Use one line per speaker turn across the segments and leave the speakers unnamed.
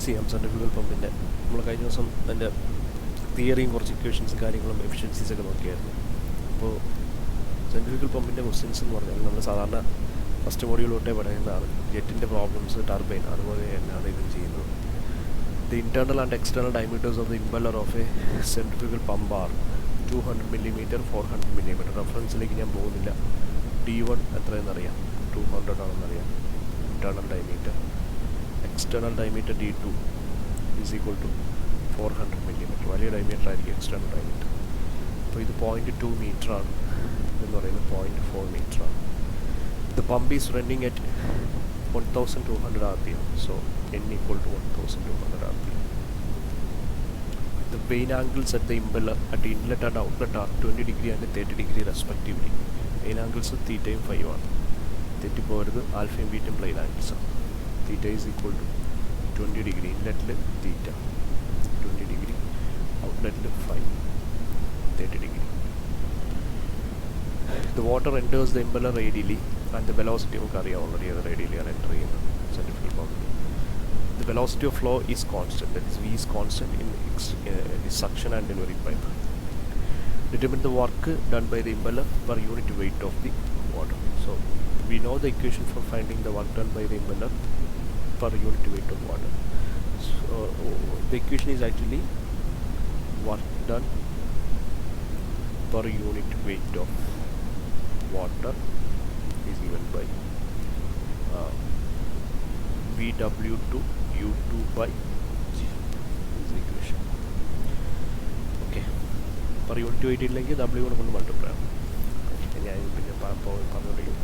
ചെയ്യാം സെൻട്രിഫ്യൂഗൽ പമ്പിൻ്റെ. നമ്മൾ കഴിഞ്ഞ ദിവസം അതിൻ്റെ തിയറിയും കുറച്ച് ഇക്വേഷൻസും കാര്യങ്ങളും എഫിഷ്യൻസീസൊക്കെ നോക്കിയായിരുന്നു. അപ്പോൾ സെൻട്രിഫ്യൂഗൽ പമ്പിൻ്റെ ക്വസ്റ്റ്യൻസ് എന്ന് പറഞ്ഞാൽ നമ്മൾ സാധാരണ ഫസ്റ്റ് മോഡ്യൂൾ തൊട്ടേ പറയുന്നതാണ്. ജെറ്റിൻ്റെ പ്രോബ്ലംസ്, ടർബൈൻ, അതുപോലെ തന്നെയാണ് ഇതും ചെയ്യുന്നത്. The internal and external diameters of the impeller of a centrifugal pump are 200 mm, 400 mm. റെഫറൻസിലേക്ക് ഞാൻ പോകുന്നില്ല. D1 എത്രയെന്നറിയാം, 200 ആണെന്നറിയാം internal diameter. External diameter D2 is equal to 400 mm. വലിയ ഡയമീറ്റർ ആയിരിക്കും എക്സ്റ്റേണൽ ഡയമീറ്റർ. അപ്പോൾ ഇത് 0.2 മീറ്ററാണ്, എന്ന് പറയുന്നത് 0.4 മീറ്ററാണ്. The pump is running at 1200 rpm, so n equal to 1200 rpm. The vane angles at the impeller at inlet and outlet are 20 degree and 30 degree respectively. Vane angles theta and phi ആണ്. തെറ്റിപ്പോകരുത്, ആൽഫയും ബീറ്റയും plane angles ആണ്. Theta is equal to 20 degree ഇൻലെറ്റിൽ theta, 20 degree ഔട്ട്ലെറ്റിൽ phi, 30 degree. The water enters the impeller radially and the velocity നമുക്കറിയാം already അത് റേഡിയലിയാണ് enter ചെയ്യുന്നത് centrifugal പമ്പിൽ. The velocity of flow is constant, that is V is constant in the suction and delivery pipe. Determine the work done by the impeller per unit weight of the water. So we know the equation for finding the work done by the impeller per unit weight of water. So the equation is actually work done per unit weight of water is given by VW2 U2 by G is the equation. Okay, per unit weight ഇല്ലെങ്കിൽ W കൊണ്ട് multiply ആണ്. ഞാൻ പിന്നെ പറഞ്ഞോണ്ടിരിക്കും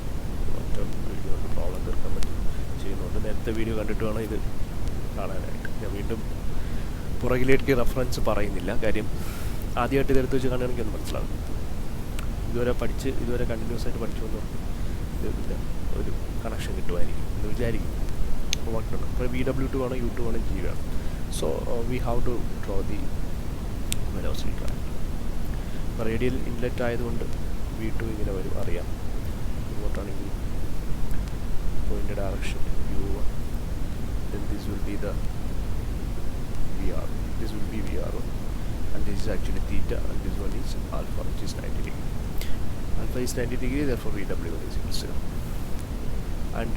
problem തീർക്കാൻ പറ്റും ചെയ്യുന്നുണ്ട്. നേരത്തെ video കണ്ടിട്ട് വേണം ഇത് കാണാനായിട്ട്. ഞാൻ വീണ്ടും പുറകിലേക്ക് റെഫറൻസ് പറയുന്നില്ല, കാര്യം ആദ്യമായിട്ട് ഇതെടുത്ത് വെച്ച് കാണുകയാണെങ്കിൽ എനിക്കൊന്ന് മനസ്സിലാകും. ഇതുവരെ കണ്ടിന്യൂസ് ആയിട്ട് പഠിച്ചു വന്നു ഇതിൻ്റെ ഒരു കണക്ഷൻ കിട്ടുമായിരിക്കും എന്ന് വിചാരിക്കും. അപ്പോൾ വർക്കുണ്ട്. അപ്പോൾ VW2 ആണ്, U2 ആണ്, G ആണ്. So we have to draw the velocity track. അപ്പോൾ റേഡിയൽ ഇൻലെറ്റ് ആയതുകൊണ്ട് V2 ഇങ്ങനെ വരും, അറിയാം. ഇങ്ങോട്ടാണെങ്കിൽ പോയിൻ്റെ direction U1, then this will be the VR, this will be VR1, and this is actually theta, and this one is alpha, which is 90 degree. Alpha is 90 degree, therefore VW1 is equal to 0. And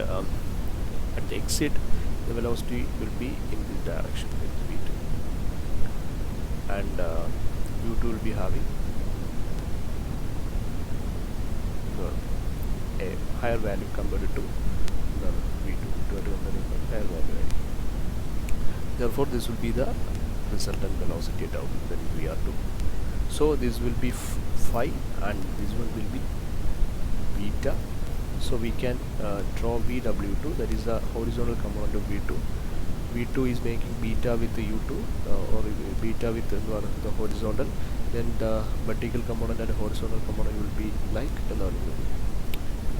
at the exit, the velocity will be in this direction, that is V2. And U2 will be having a higher value compared to the V2. Higher value. Therefore, this will be the resultant velocity at out, that is VR2. So this will be phi and this one will be beta. So we can draw VW2, that is the horizontal component of V2. V2 is making beta with the U2 or beta with the horizontal. Then the vertical component and the horizontal component will be like the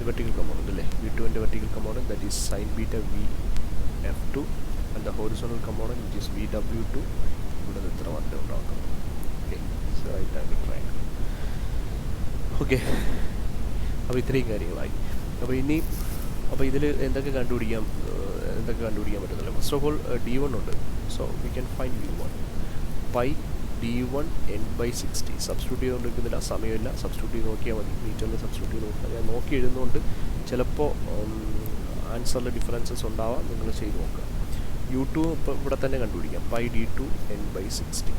vertical component. V2 and the vertical component, that is sin beta VF2, and the horizontal component, which is VW2. Okay, it's the right angle triangle. Okay, അപ്പോൾ ഇത്രയും കാര്യങ്ങളായി. അപ്പോൾ ഇതിൽ എന്തൊക്കെ കണ്ടുപിടിക്കാൻ പറ്റുന്നില്ല. First of all D1 ഉണ്ട്. So we can find V1 pi D1 n/60. Substitute ചെയ്തുകൊണ്ടിരിക്കുന്നില്ല, സമയമില്ല, സബ്സ്റ്റിറ്റ്യൂട്ട് ചെയ്ത് നോക്കിയാൽ മതി. മീറ്ററിൽ സബ്സ്റ്റിറ്റ്യൂട്ട് ചെയ്ത് നോക്കുക. ഞാൻ നോക്കി എഴുതുന്നതുകൊണ്ട് ചിലപ്പോൾ ആൻസറിൽ ഡിഫറൻസസ് ഉണ്ടാവാം, നിങ്ങൾ ചെയ്ത് നോക്കുക. U2 ഇപ്പോൾ ഇവിടെ തന്നെ കണ്ടുപിടിക്കാം. Pi D2 n/60.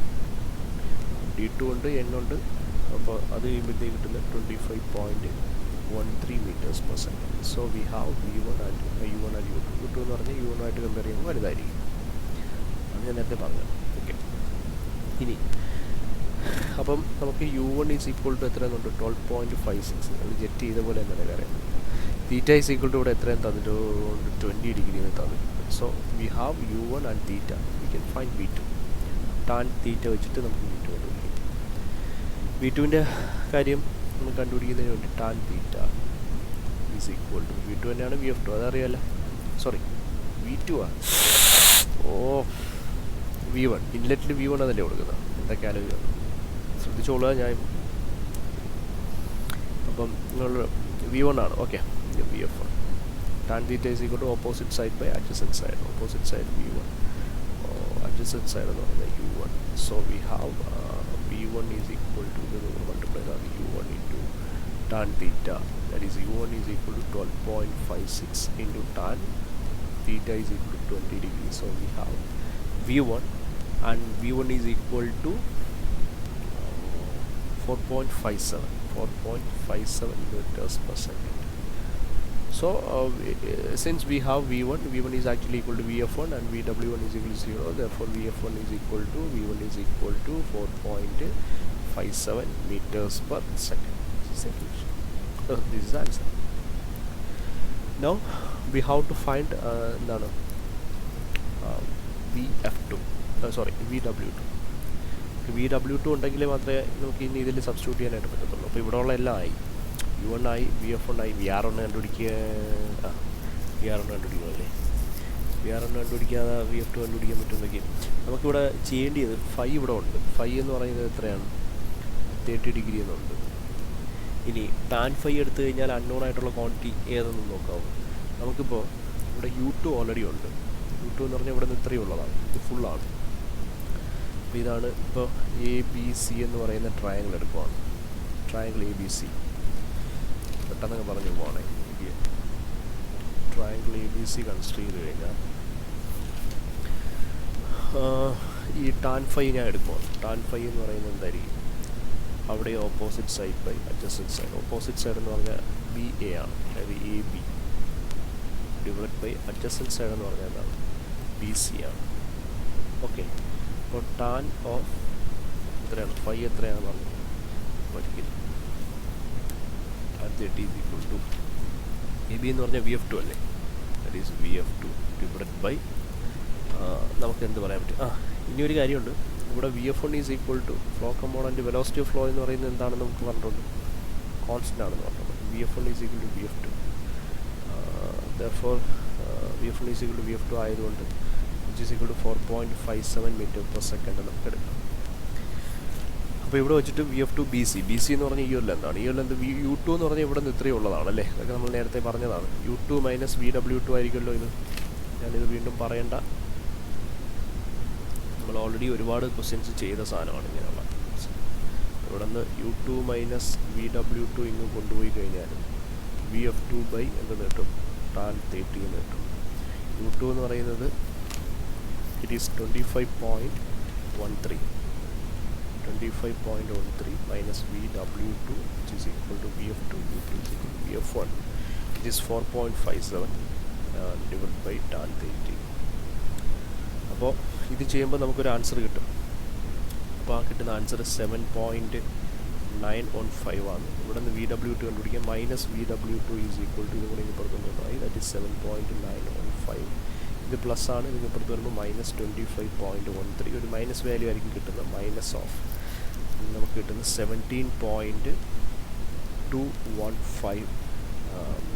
D2 ഉണ്ട്, N ഉണ്ട്. അപ്പോൾ അത് കഴിയുമ്പോഴത്തേക്ക് കിട്ടുന്നത് 25.13 meters per second. So we have V1 and U1 and U2. U2 എന്ന് പറഞ്ഞാൽ U1 ആയിട്ട് കമ്പയർ ചെയ്യുമ്പോൾ വലുതായിരിക്കും. അത് ഞാൻ നേരത്തെ പറഞ്ഞു. ഓക്കെ, ഇനി അപ്പം നമുക്ക് U1 ഈസ് ഈക്വൾ ടു എത്രയെന്നുണ്ട്, 12.56. അത് ജെറ്റ് ചെയ്ത പോലെ തന്നെ കാര്യം. തീറ്റ ഈസ് ഈക്വൾ ടു ഇവിടെ എത്രയും തന്നിട്ടുണ്ട്, 20 degree തന്നിട്ടുണ്ട്. So we have U1 and theta. We can find V2. Tan theta വെച്ചിട്ട് നമുക്ക് V2 കണ്ടുപിടിക്കും. V2ൻ്റെ കാര്യം നമ്മൾ കണ്ടുപിടിക്കുന്നതിന് വേണ്ടി tan theta is equal to V2 തന്നെയാണ് VF2, അതറിയാമല്ലോ. സോറി, V2 ആണ്. V1 ഇൻലെറ്റിൽ V1 അതല്ലേ കൊടുക്കുന്നത്. എന്തൊക്കെയാണ് ശ്രദ്ധിച്ചോളുക. ഞാൻ അപ്പം നിങ്ങൾ V1 ആണ്. Okay, VF1. Tan theta is equal to opposite side by adjacent side. Opposite side V1. adjacent side എന്ന് പറയുന്നത് u1. So we have v1 is equal to multiply u1 into tan theta, that is u1 is equal to 12.56 into tan theta is equal to 20 degrees. So we have v1, and v1 is equal to 4.57 meters per second. So since we have v1 is actually equal to vf1 and vw1 is equal to 0, therefore vf1 is equal to v1 is equal to 4.57 meters per second. This is the answer. Now we have to find vf2, vw2 ഉണ്ടെങ്കിലേ മാത്രമേ നമുക്ക് ഇനി ഇതിൽ substitute ചെയ്യാനായിട്ട് പറ്റത്തുള്ളൂ. അപ്പോൾ ഇവിടെ ഉള്ള എല്ലാം ആയി, u1 ആയി, vf1 ആയി, vr1 കണ്ടുപിടിക്കുമല്ലേ, vr1 കണ്ടുപിടിക്കാതെ vf2 കണ്ടുപിടിക്കാൻ പറ്റുമെന്നൊക്കെ. നമുക്കിവിടെ ചെയ്യേണ്ടത് ഫൈ ഇവിടെ ഉണ്ട്. ഫൈ എന്ന് പറയുന്നത് എത്രയാണ്? 30 ഡിഗ്രി എന്നുണ്ട്. ഇനി ടാൻ ഫൈ എടുത്തു കഴിഞ്ഞാൽ അൺനോൺ ആയിട്ടുള്ള ക്വാണ്ടിറ്റി ഏതെന്ന് നോക്കാവും. നമുക്കിപ്പോൾ ഇവിടെ u2 ഓൾറെഡി ഉണ്ട്. u2 എന്ന് പറഞ്ഞാൽ ഇവിടെ നിന്ന് ഇത്രയും ഉള്ളതാണ്, ഇത് ഫുള്ളാണ്. അപ്പോൾ ഇതാണ് ഇപ്പോൾ എ ബി സി എന്ന് പറയുന്ന ട്രയാങ്കിൾ എടുക്കുവാണ്. ട്രയാങ്കിൾ എ ബി സി പെട്ടെന്നൊക്കെ പറഞ്ഞു പോവാണേ. Triangle A B C consider ചെയ്ത് കഴിഞ്ഞാൽ ഈ ടാൻ ഫൈ ഞാൻ എടുക്കുവാണ്. ടാൻ ഫൈ എന്ന് പറയുന്നത് എന്തായിരിക്കും? അവിടെ opposite side by adjacent side. Opposite side എന്ന് പറഞ്ഞാൽ ബി എ ആണ്, അതായത് A B divide by adjacent side എന്ന് പറഞ്ഞാൽ എന്താണ്? ബി സി ആണ്. ഓക്കെ, അപ്പോൾ ടാൻ ഓഫ് എത്രയാണ്? ഫൈ എത്രയാണെന്ന് പറഞ്ഞു പഠിക്കുന്നു. അത് is equal to A B എന്ന് പറഞ്ഞാൽ vf2 അല്ലേ, that is vf2 divide by നമുക്ക് എന്ത് പറയാൻ പറ്റും? ഇനി ഒരു കാര്യമുണ്ട്. ഇവിടെ vf1 is equal to flow component velocity of flow എന്ന് പറയുന്നത് എന്താണെന്ന് നമുക്ക് പറഞ്ഞിട്ടുണ്ട്, കോൺസ്റ്റൻ്റ് ആണെന്ന് പറഞ്ഞിട്ടുണ്ട്. vf1 is equal to vf2, therefore vf1 is equal to vf2 ആയതുകൊണ്ട് which is equal to 4.57 meter per second നമുക്ക് എടുക്കാം. അപ്പോൾ ഇവിടെ വെച്ചിട്ട് vf2 bc എന്ന് പറഞ്ഞാൽ ഈ ഒരു ലെന്താണ്. ഈ ഒരു ലെന്ത് u2 എന്ന് പറഞ്ഞാൽ ഇവിടെ നിന്ന് ഇത്രയും ഉള്ളതാണ് അല്ലേ, അതൊക്കെ നമ്മൾ നേരത്തെ പറഞ്ഞതാണ്. u2 മൈനസ് vw2 ആയിരിക്കുമല്ലോ ഇത്. ഞാനിത് വീണ്ടും പറയണ്ട, നമ്മൾ ഓൾറെഡി ഒരുപാട് ക്വസ്റ്റ്യൻസ് ചെയ്ത സാധനമാണ് ഇങ്ങനെയുള്ള. ഇവിടെ നിന്ന് u2 മൈനസ് vw2 ഇങ്ങ് കൊണ്ടുപോയി കഴിഞ്ഞാൽ vf2 ബൈ എന്ത് കിട്ടും? ടാൻ 30 എന്ന് കിട്ടും. u2 എന്ന് പറയുന്നത് it is 25.13 minus vw2 which is equal to vf2, u2 is equal to vf1, it is 4.57 divided by tan 30. അപ്പോൾ ഇത് ചെയ്യുമ്പോൾ നമുക്കൊരു ആൻസർ കിട്ടും. അപ്പോൾ ആ കിട്ടുന്ന ആൻസർ 7.915 ആണ്. ഇവിടെ നിന്ന് vw2 കണ്ടുപിടിക്കുക. Minus vw2 is equal to ഇതുകൂടെ ഇപ്പുറത്തുണ്ടായി, ദാറ്റ് ഈസ് 7.915. ഇത് പ്ലസ് ആണ്, ഇതിന് ഇപ്പുറത്ത് വരുമ്പോൾ മൈനസ് 25.13. ഒരു മൈനസ് വാല്യൂ ആയിരിക്കും കിട്ടുന്നത്. മൈനസ് ഓഫ് നമുക്ക് കിട്ടുന്നത് 17.215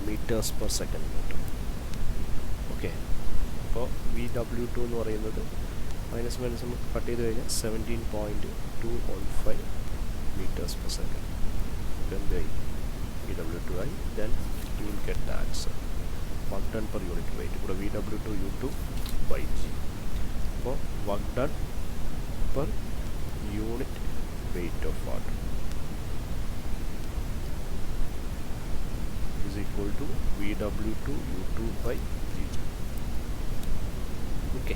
മീറ്റേഴ്സ് പെർ സെക്കൻഡ് കിട്ടും. ഓക്കെ, അപ്പോൾ vw2 എന്ന് പറയുന്നത് മൈനസ് നമുക്ക് കട്ട് ചെയ്ത് കഴിഞ്ഞാൽ 17.215 മീറ്റേഴ്സ് പെർ സെക്കൻഡ്. എന്തായി? vw2 ആയി. Then you will get the answer. 1 ton per unit weight. ഇവിടെ vw2 u2 by g. അപ്പോൾ work done per unit weight of water is equal to vw2 u2 by g. Okay,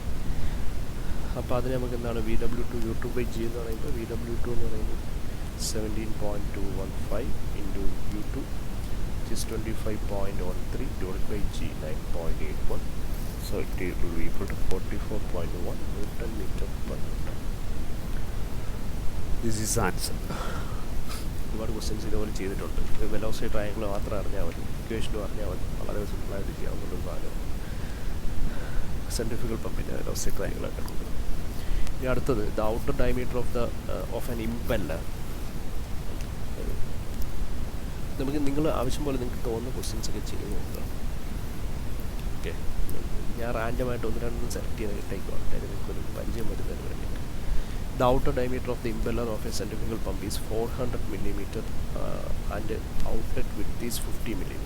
അപ്പോൾ അതിന് നമുക്ക് എന്താണ് vw2 u2 by g എന്ന് പറയുമ്പോൾ vw2 എന്ന് പറയുന്നത് 17.215 into u2 is 25.13 divided by g 9.81, so it will be equal to 44.1 Newton meter per meter. This is answer. ഒരുപാട് questions ഇതുപോലെ ചെയ്തിട്ടുണ്ട്. വെലോസിറ്റി ട്രയാങ്കിൾ മാത്രം അറിഞ്ഞാൽ മതി, ഇക്വേഷനും അറിഞ്ഞാൽ മതി, വളരെ സിമ്പിളായിട്ട് ചെയ്യാവുന്നൊരു സാധനം. സെൻട്രിഫ്യൂഗൽ പമ്പിൻ്റെ വെലോസിറ്റി ട്രയാങ്കിളായിട്ട് ഉണ്ട്. ഇനി അടുത്തത് the outer diameter of an impeller. നമുക്ക് നിങ്ങൾ ആവശ്യം പോലെ നിങ്ങൾക്ക് തോന്നുന്ന ക്വസ്റ്റ്യൻസ് ഒക്കെ ചെയ്ത് നോക്കുക. ഓക്കെ, ഞാൻ റാൻഡമായിട്ട് ഒന്ന് രണ്ടെണ്ണം സെലക്ട് ചെയ്ത് ഇട്ടേക്കുവാണ്, അതായത് നിങ്ങൾക്കൊരു പരിചയം വരുന്നതിന് വേണ്ടിയിട്ട്. The outer diameter of the impeller of a centrifugal pump is 400 mm and outlet width is 50 mm.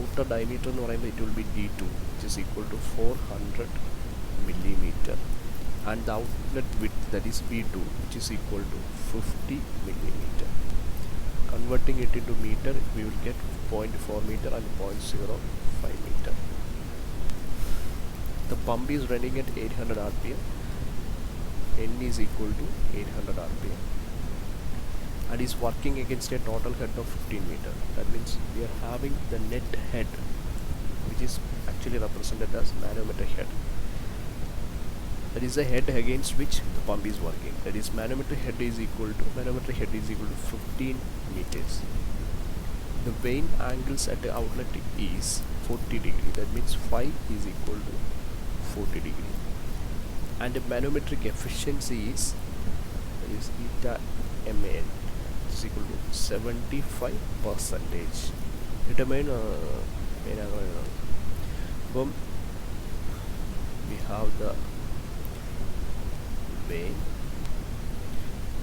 Outer diameter എന്ന് പറയുമ്പോൾ it will be d2 which is equal to 400 mm and the outlet width, that is V2, which is equal to 50 millimeter. Converting it into meter, we will get 0.4 meter and 0.05 meter. The pump is running at 800 rpm. N is equal to 800 rpm and is working against a total head of 15 meter. That means we are having the net head, which is actually represented as manometric head. That is the head against which the pump is working. That is manometric head is equal to 15 meters. The vane angles at the outlet is 40 degree. That means phi is equal to 40 degree. And the manometric efficiency is Ktu-Fm is equal to 75%. Determine we have the vane.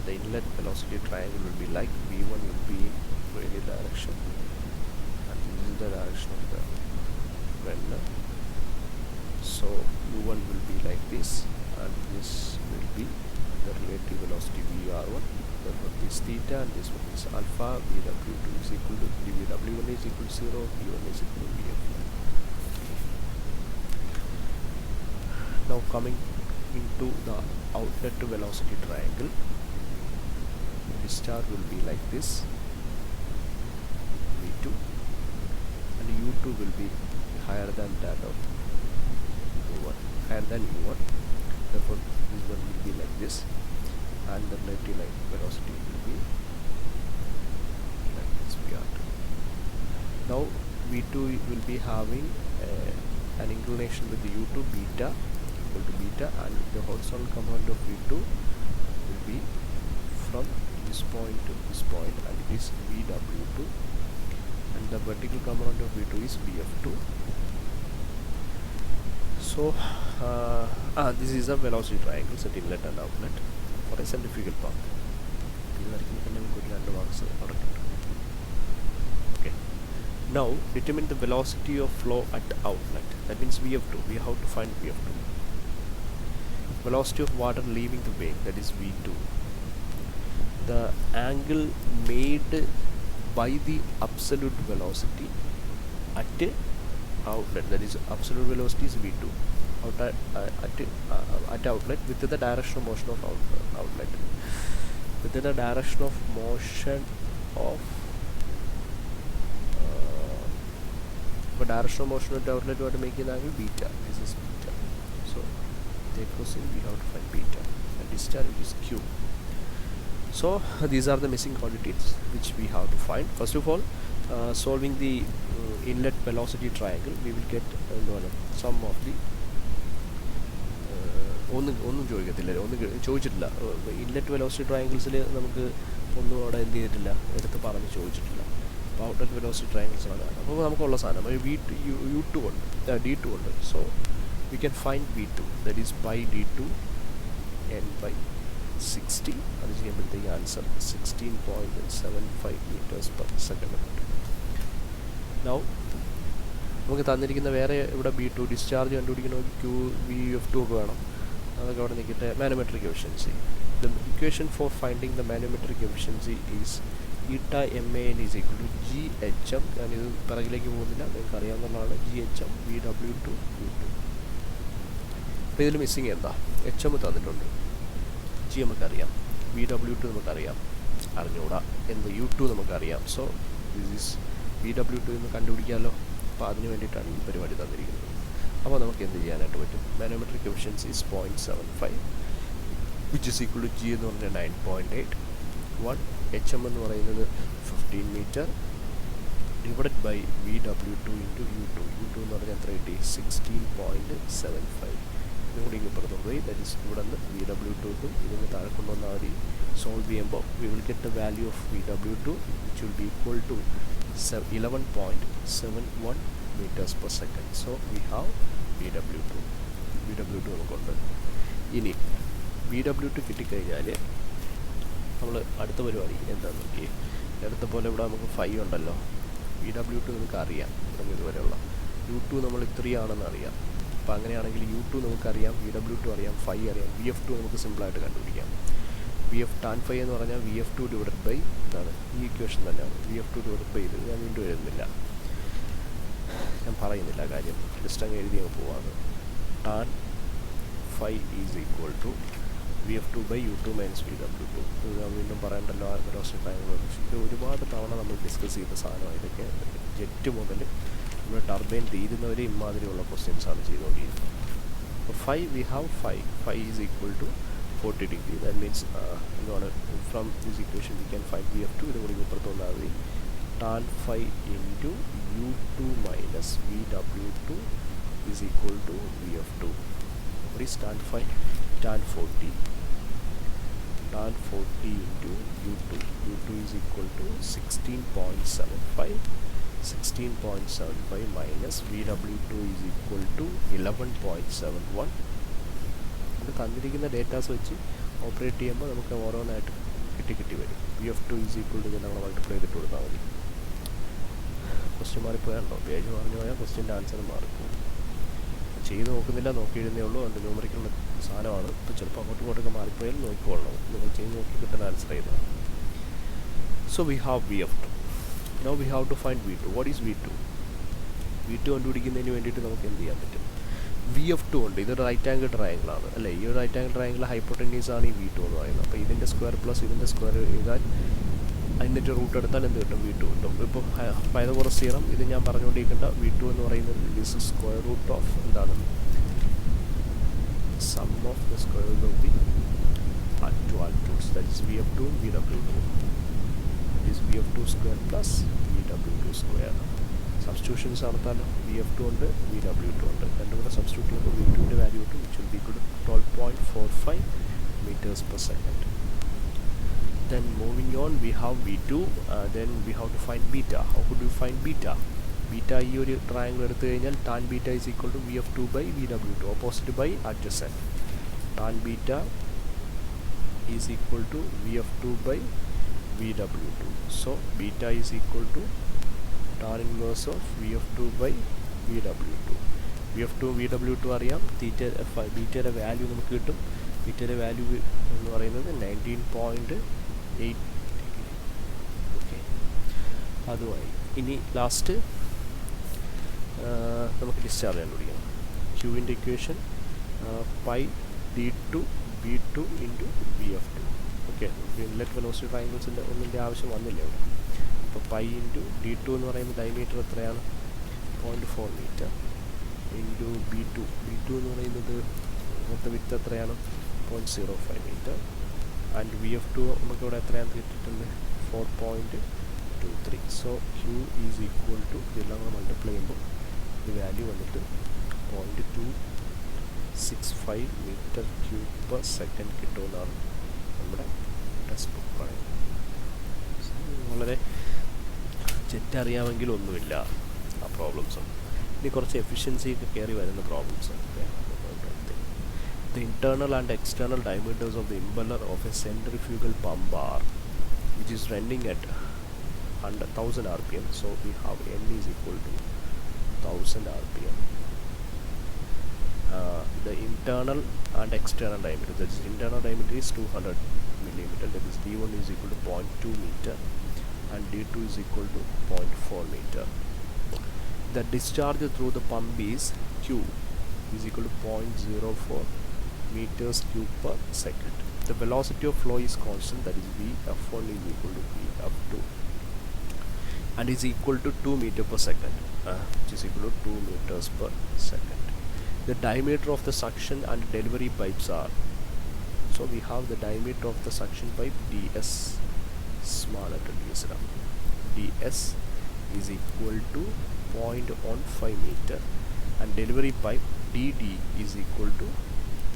The inlet velocity triangle will be like V1 will be in any direction, and this is the direction of the vane. So U1 will be like this, and this will be the relative velocity VR1. Therefore this theta and this one is alpha. VW2 is equal to VW1 is equal to 0, V1 is equal to VF1. Now coming into the outlet to velocity triangle, discharge will be like this, V2, and U2 will be higher than that of U1, higher than U1. Therefore this one will be like this, and the relative velocity will be like this, VR2. Now V2 will be having an inclination with the U2 beta equal to beta, and the horizontal component of V2 will be from this point to this point, and it is VW2, and the vertical component of V2 is VF2. So this is a velocity triangle set inlet and outlet for a centrifugal pump. Okay. Now determine the velocity of flow at outlet. That means VF2. We have to find VF2. Velocity of water leaving the vane, that is V2. The angle made by the absolute velocity at outlet, that is absolute velocity is V2 at outlet with the direction of motion of outlet. With the direction of motion of at outlet, we have to make an angle beta. This is beta. So therefore we have to find beta, and discharge is Q. So these are the missing quantities which we have to find. First of all, solving the inlet velocity triangle, we will get some of the ഒന്നും ചോദിച്ചിട്ടില്ല. Inlet velocity ട്രയാങ്കിൾസിൽ നമുക്ക് ഒന്നും അവിടെ എന്ത് ചെയ്തിട്ടില്ല, എടുത്ത് പറഞ്ഞ് ചോദിച്ചിട്ടില്ല. അപ്പോൾ ഔട്ട്ലെറ്റ് വെലോസിറ്റി ട്രയാങ്കിൾസാണ്. അപ്പോൾ നമുക്കുള്ള സാധനം U2 ഉണ്ട്, D2 ഉണ്ട്. So we can find V2, that is pi D2 n by 60. അത് ചെയ്യുമ്പോഴത്തേക്ക് answer 16.75 meters per second. Now നമുക്ക് തന്നിരിക്കുന്ന വേറെ ഇവിടെ B2 ഡിസ്ചാർജ് കണ്ടുപിടിക്കണമെങ്കിൽ VF2 ഒക്കെ വേണം. അതൊക്കെ അവിടെ നിൽക്കട്ടെ. Manometric efficiency, the equation for finding the manometric efficiency is Ktu-Fm is equal to GHM. ഞാനിത് പിറകിലേക്ക് പോകുന്നില്ല, നിങ്ങൾക്ക് അറിയാവുന്നതാണ്. GHM VW2 U2. അപ്പോൾ ഇതിൽ മിസ്സിങ് എന്താ? HM തന്നിട്ടുണ്ട്, G നമുക്കറിയാം, VW2 നമുക്കറിയാം, അറിഞ്ഞുകൂടാ എന്ത് U2 നമുക്കറിയാം. സോ ദിസ് ഈസ് VW2 എന്ന് കണ്ടുപിടിക്കാമല്ലോ. അപ്പോൾ അതിന് വേണ്ടിയിട്ടാണ് ഈ പരിപാടി തന്നിരിക്കുന്നത്. അപ്പോൾ നമുക്ക് എന്ത് ചെയ്യാനായിട്ട് പറ്റും? Manometric efficiency is 0.75, which is equal to G എന്ന് പറഞ്ഞാൽ 9.8, 1 HM എന്ന് പറയുന്നത് 15 meter divided by VW2 into U2. U2 എന്ന് പറഞ്ഞാൽ എത്ര കിട്ടി? 16.75. ഇതുകൂടി ഇങ്ങ് പുറത്തുപോയി. ദാറ്റ് ഈസ് ഇവിടെ നിന്ന് VW2ക്കും ഇതിന് താഴെ കൊണ്ടുവന്നാൽ മതി. സോൾവ് ചെയ്യുമ്പോൾ we will get the value of VW2, which will be equal to 11.71 meters per second. So we have VW2 നമുക്കുണ്ട്. ഇനി VW2 കിട്ടിക്കഴിഞ്ഞാൽ നമ്മൾ അടുത്ത പരിപാടി എന്താണെന്ന് നോക്കി. നേരത്തെ പോലെ ഇവിടെ നമുക്ക് 5 ഉണ്ടല്ലോ. VW2 നമുക്ക് അറിയാം, ഇതുവരെയുള്ള U2 നമ്മൾ 3 ആണെന്ന് അറിയാം. അപ്പോൾ അങ്ങനെയാണെങ്കിൽ U2 നമുക്കറിയാം, VW2 അറിയാം, ഫൈ അറിയാം, VF2 നമുക്ക് സിമ്പിളായിട്ട് കണ്ടുപിടിക്കാം. VF tan ഫൈ എന്ന് പറഞ്ഞാൽ VF2 ഡിവൈഡഡ് ബൈ ഇതാണ്, ഈ ഇക്വേഷൻ തന്നെയാണ്. VF2 ഡിവൈഡഡ് ബൈ ഇത് ഞാൻ വീണ്ടും എഴുതുന്നില്ല, ഞാൻ പറയുന്നില്ല കാര്യം, ജസ്റ്റ് അങ്ങ് എഴുതി അങ്ങ് പോവാണ്. tan phi is equal to VF2 by U2 minus VW2. ഇത് ഞാൻ വീണ്ടും പറയണ്ടല്ലോ, വെലോസിറ്റി ട്രയാങ്കിൾ. ഇത് ഒരുപാട് തവണ നമ്മൾ ഡിസ്കസ് ചെയ്ത സാധനമാണ്. ഇതൊക്കെ ജെറ്റ് മുതൽ നമ്മൾ ടർബൈൻ തീരുന്നവരെ ഇമാതിരിയുള്ള ക്വസ്റ്റ്യൻസാണ് ചെയ്തുകൊണ്ടിരിക്കുന്നത്. അപ്പോൾ phi we have phi is equal to 40 degree. That means from this equation we can find VF2. ഇത് കൂടി ഇപ്പുറത്ത് വന്നാൽ മതി. tan phi into U2 minus VW2 is equal to VF2. What is tan phi? Tan 40. Tan 40 into U2. U2 is equal to 16.75. 16.75 minus VW2 is equal to 11.71. തന്നിരിക്കുന്ന datas വെച്ച് operate ചെയ്യുമ്പോൾ നമുക്ക് ഓരോന്നായിട്ട് കിട്ടി വരും. VF2 ഈസ് ഈക്വൽ ടു നമ്മൾ multiply ചെയ്തിട്ട് കൊടുത്താൽ മതി. ക്വസ്റ്റ്യൻ മാറിപ്പോയാണോ, പേജ് പറഞ്ഞു പോയാൽ ക്വസ്റ്റ്യൻ്റെ ആൻസർ മാറിപ്പോകും. ചെയ്ത് നോക്കുന്നില്ല, നോക്കിയിരുന്നേ ഉള്ളൂ. അതിൻ്റെ ന്യൂമറിക്കുള്ള സാധനമാണ്. ഇപ്പോൾ ചിലപ്പോൾ അങ്ങോട്ടൊക്കെ മാറിപ്പോയാൽ നോക്കിക്കൊള്ളണം. നിങ്ങൾ ചെയ്ത് നോക്കി കിട്ടുന്ന ആൻസർ ചെയ്തതാണ്. So we have VF2. Now we have to find V2. What is V2? V2 കണ്ടുപിടിക്കുന്നതിന് വേണ്ടിയിട്ട് നമുക്ക് എന്ത് ചെയ്യാൻ പറ്റും? VF2 ഉണ്ട്. ഇതൊരു റൈറ്റ് ആംഗിൾ ട്രയാങ്കിളാണ് അല്ലേ? ഈ ഒരു റൈറ്റ് ആംഗിൾ ട്രയാങ്കിൾ ഹൈപ്പോട്ടന്യൂസ് ആണ് ഈ V2 എന്ന് പറയുന്നത്. അപ്പോൾ ഇതിൻ്റെ സ്ക്വയർ പ്ലസ് ഇതിൻ്റെ സ്ക്വയർ ചെയ്താൽ അതിൻ്റെ റൂട്ട് എടുത്താൽ എന്ത് കിട്ടും? V2 കിട്ടും. ഇപ്പോൾ പൈതഗോറസ് തിയറം ഇത് ഞാൻ പറഞ്ഞുകൊണ്ടിരിക്കേണ്ട. V2 എന്ന് പറയുന്നത് ദിസ് സ്ക്വയർ റൂട്ട് ഓഫ് എന്താണ്? Sum of the square root of the two altitudes, that is VF2 and VW2. This VF2 square plus VW2 square. Substitutions നടത്താമല്ലോ. VF2 ഉണ്ട്, VW2 ഉണ്ട്. രണ്ടും കൂടെ സബ്സ്റ്റിറ്റ്യൂട്ട് ചെയ്യുമ്പോൾ V2ൻ്റെ വാല്യൂ കിട്ടും, which will be equal to 12.45 meters per second. Then moving on, we have V2. Then we have to find beta. How could we find beta? Beta ഈ ഒരു ട്രയാങ്കിൾ എടുത്തു കഴിഞ്ഞാൽ tan beta is equal to VF2 by VW2, opposite by adjacent. Tan beta is equal to VF2 by VW2. So beta is equal to tan inverse of VF2 by VW2. VF2 VW2 അറിയാം. ബീറ്റയുടെ value നമുക്ക് കിട്ടും. ബീറ്റയുടെ value എന്ന് പറയുന്നത് 19.8. Okay, അതുമായി ഇനി last നമുക്ക് discharge കണ്ടുപിടിക്കണം. ക്യൂവിൻ്റെ equation pi D2 B2 into VF2. Okay, inlet velocity ട്രയാങ്കിൾസിൻ്റെ ഒന്നിൻ്റെ ആവശ്യം വന്നില്ല ഇവിടെ. അപ്പോൾ പൈ ഇൻറ്റു D2 എന്ന് പറയുമ്പോൾ ഡയമീറ്റർ എത്രയാണ്? 0.4 മീറ്റർ ഇൻറ്റു B2 എന്ന് പറയുന്നത് മൊത്തം വിത്ത് എത്രയാണ്? 0.05 മീറ്റർ. ആൻഡ് VF2 നമുക്കിവിടെ എത്രയാണ് കിട്ടിയിട്ടുണ്ട്? 4.23. So Q is equal to ഇതെല്ലാം കൂടെ മൾട്ടിപ്ലൈ ചെയ്യുമ്പോൾ ഇത് വാല്യൂ വന്നിട്ട് 0.265 മീറ്റർ ക്യൂബ് പെർ സെക്കൻഡ് കിട്ടുമെന്നാണ് നമ്മുടെ ടെക്സ്റ്റ് ബുക്ക് പറയുന്നത്. വളരെ ജെറ്റ് അറിയാമെങ്കിലും ഒന്നുമില്ല ആ പ്രോബ്ലംസ്. ഇനി കുറച്ച് എഫിഷ്യൻസി ഒക്കെ കയറി വരുന്ന problems. The internal and external diameters of the impeller of a centrifugal pump are, which is running at 1000 rpm. So we have N is equal to 1000 rpm. The internal and external diameter, that is internal diameter is 200 millimeter, that is D1 is equal to 0.2 meter and D2 is equal to 0.4 meter. The discharge through the pump is Q is equal to 0.04 meters cube per second. The velocity of flow is constant, that is Vf1 is equal to Vf2 and is equal to 2 meter per second, which is equal to 2 meters per second. The diameter of the suction and delivery pipes are, so we have the diameter of the suction pipe ds, small letter ds, ds is equal to 0.15 meter and delivery pipe dd is equal to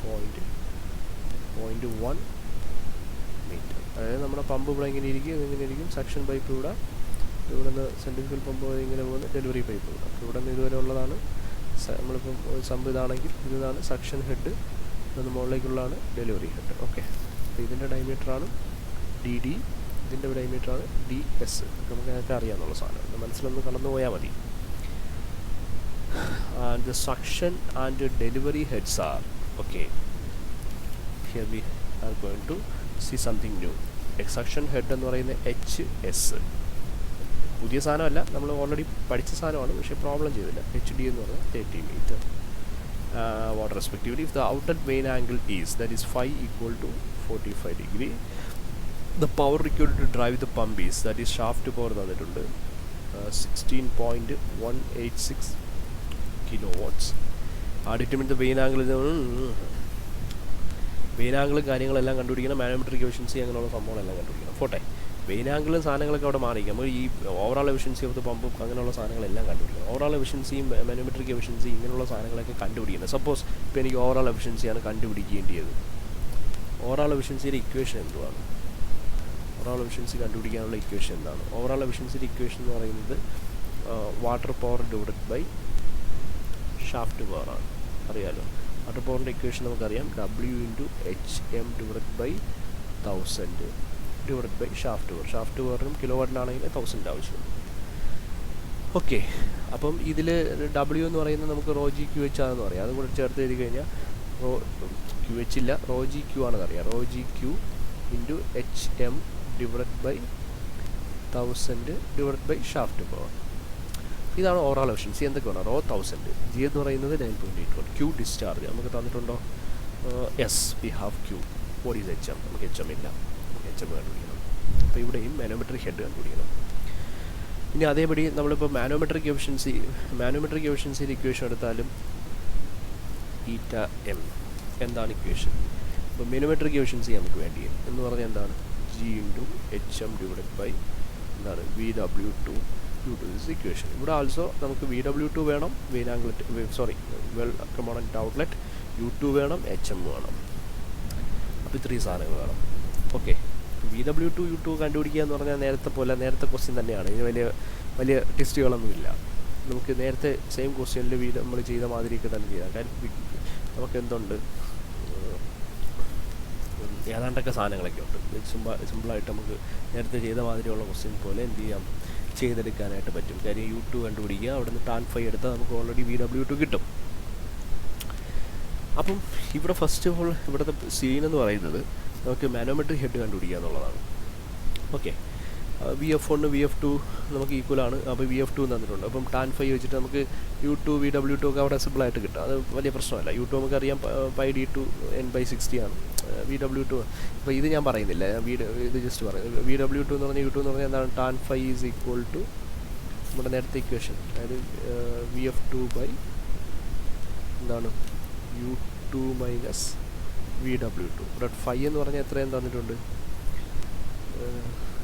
0.1 meter. അതായത് നമ്മുടെ pump ഇവിടെ ഇങ്ങനെ ഇരിക്കും, ഇങ്ങനെ ഇരിക്കും. Suction pipe ഇവിടെ നിന്ന് centrifugal pump ഇങ്ങനെ പോകുന്ന ഡെലിവറി പൈപ്പ് ഇവിടെ. അപ്പോൾ ഇവിടെ നിന്ന് ഇതുവരെ ഉള്ളതാണ് നമ്മളിപ്പം സംഭ് ഇതാണെങ്കിൽ ഇതാണ് സക്ഷൻ ഹെഡ്, ഇതൊന്ന് മുകളിലേക്കുള്ളതാണ് ഡെലിവറി ഹെഡ്. ഓക്കെ, അപ്പോൾ ഇതിൻ്റെ ഡയമീറ്ററാണ് DD, ഇതിൻ്റെ ഡയമീറ്ററാണ് DS. നമുക്ക് നേരത്തെ അറിയാമെന്നുള്ള സാധനം മനസ്സിലൊന്ന് കടന്നു പോയാൽ മതി. and the suction and the delivery heads are okay. Here we are going to see something new. Suction head എന്ന് പറയുന്നത് HS, പുതിയ സാധനമല്ല, നമ്മൾ ഓൾറെഡി പഠിച്ച സാധനമാണ്, പക്ഷേ പ്രോബ്ലം ചെയ്തില്ല. HD എന്ന് പറഞ്ഞാൽ 30 metre. What respectively if the outlet main angle is, that is phi equal to 45 degree, the power required to drive the pump is, that is shaft power തന്നിട്ടുണ്ട് 16.186 kilowatts. Determine the main angle, main ആംഗിളും കാര്യങ്ങളെല്ലാം കണ്ടുപിടിക്കണം, manometric efficiency അങ്ങനെയുള്ള സംഭവങ്ങളെല്ലാം കണ്ടുപിടിക്കണം. പോട്ടെ, main ആംഗിളും സാധനങ്ങളൊക്കെ അവിടെ മാറിയിരിക്കും. നമ്മൾ ഈ ഓവറോൾ എഫിഷ്യൻസി ഓഫ് ദ പമ്പും അങ്ങനെയുള്ള സാധനങ്ങളെല്ലാം കണ്ടുപിടിക്കണം. ഓവറോൾ എഫിഷ്യൻസിയും മാനോമെട്രിക് എഫിഷ്യൻസി ഇങ്ങനെയുള്ള സാധനങ്ങളൊക്കെ കണ്ടുപിടിക്കുന്നത്. സപ്പോസ് ഇപ്പോൾ എനിക്ക് ഓവറോൾ എഫിഷ്യൻസിയാണ് കണ്ടുപിടിക്കേണ്ടത്. ഓവറോൾ എഫിഷ്യൻസിയുടെ ഇക്വേഷൻ എന്തുവാണ്? ഓവറോൾ എഫിഷ്യൻസി കണ്ടുപിടിക്കാനുള്ള ഇക്വേഷൻ എന്താണ്? ഓവറോൾ എഫിഷ്യൻസിയുടെ ഇക്വേഷൻ എന്ന് പറയുന്നത് water power divided by shaft power ആണ്. അറിയാലോ, വാട്ടർ പവറിൻ്റെ ഇക്വേഷൻ നമുക്കറിയാം, W × HM divided by 1000 divided by shaft power. Shaft പവറിനും കിലോ വാട്ടിനാണെങ്കിൽ 1000 ആവശ്യമുണ്ട്. ഓക്കെ, അപ്പം ഇതിൽ W എന്ന് പറയുന്നത് നമുക്ക് ρg QH ആണെന്ന് പറയാം. അതും കൂടെ ചേർത്ത് എഴുതി കഴിഞ്ഞാൽ QH ഇല്ല, ρg Q ആണെന്ന് അറിയാം. ρg Q × HM divided by 1000 divided by shaft power. ഇതാണ് ഓവറോൾ എഫിഷ്യൻസി. എന്തൊക്കെയാണ്? റോ 1000, G എന്ന് പറയുന്നത് 9.81, Q ഡിസ്ചാർജ് നമുക്ക് തന്നിട്ടുണ്ടോ? Yes, we have Q. What is HM? നമുക്ക് HM ഇല്ല, HM കണ്ടുപിടിക്കണം. അപ്പോൾ ഇവിടെയും മാനോമെട്രിക് ഹെഡ് കണ്ടുപിടിക്കണം. ഇനി അതേപടി നമ്മളിപ്പോൾ മാനോമെട്രിക് എഫിഷ്യൻസിയുടെ ഇക്വേഷൻ എടുത്താലും θm എന്താണ് ഇക്വേഷൻ? അപ്പോൾ മാനോമെട്രിക് എഫിഷ്യൻസി നമുക്ക് വേണ്ടി എന്ന് പറഞ്ഞാൽ എന്താണ്? G × HM ഡിവൈഡഡ് ബൈ എന്താണ്? VW2 due to this equation. ഇവിടെ ആൾസോ നമുക്ക് VW2 വേണം, vane angle whirl component outlet, U2 വേണം, HM വേണം. അപ്പോൾ ഇത്രയും സാധനങ്ങൾ വേണം. ഓക്കെ, VW2 U2 കണ്ടുപിടിക്കുക എന്ന് പറഞ്ഞാൽ നേരത്തെ ക്വസ്റ്റ്യൻ തന്നെയാണ്. ഇതിന് വലിയ ടെസ്റ്റുകളൊന്നുമില്ല. നമുക്ക് നേരത്തെ സെയിം ക്വസ്റ്റ്യനിൽ നമ്മൾ ചെയ്ത മാതിരിയൊക്കെ തന്നെ ചെയ്യാം. കാര്യം നമുക്ക് എന്തുണ്ട്, ഏതാണ്ടൊക്കെ സാധനങ്ങളൊക്കെ ഉണ്ട്. സിമ്പിളായിട്ട് നമുക്ക് നേരത്തെ ചെയ്ത മാതിരിയുള്ള ക്വസ്റ്റ്യൻ പോലെ എന്ത് ചെയ്യാം, ചെയ്തെടുക്കാനായിട്ട് പറ്റും. കാര്യം U2 കണ്ടുപിടിക്കുക, അവിടെ നിന്ന് tan phi എടുത്താൽ നമുക്ക് ഓൾറെഡി VW2 കിട്ടും. അപ്പം ഇവിടെ ഫസ്റ്റ് ഓഫ് ഓൾ ഇവിടുത്തെ സീൻ എന്ന് പറയുന്നത് നമുക്ക് മാനോമെട്രിക് ഹെഡ് കണ്ടുപിടിക്കുക എന്നുള്ളതാണ്. ഓക്കെ, VF1 VF2 നമുക്ക് ഈക്വലാണ്. അപ്പോൾ VF2 തന്നിട്ടുണ്ട്. അപ്പം tan phi വെച്ചിട്ട് നമുക്ക് U2 VW2 ഒക്കെ അവിടെ സിമ്പിളായിട്ട് കിട്ടും. അത് വലിയ പ്രശ്നമല്ല. U2 നമുക്കറിയാം πd2 n/60 ആണ്. VW2 ഇപ്പോൾ ഇത് ഞാൻ പറയുന്നില്ല, ഇത് ജസ്റ്റ് പറയുന്നത്. VW2 എന്ന് പറഞ്ഞാൽ U2 എന്ന് പറഞ്ഞാൽ എന്താണ്? tan phi is equal to നമ്മുടെ നേരത്തെ ഇക്വേഷൻ, അതായത് VF2 ബൈ എന്താണ്? U2 minus VW2. ഇവിടെ phi എന്ന് പറഞ്ഞാൽ എത്രയും തന്നിട്ടുണ്ട്?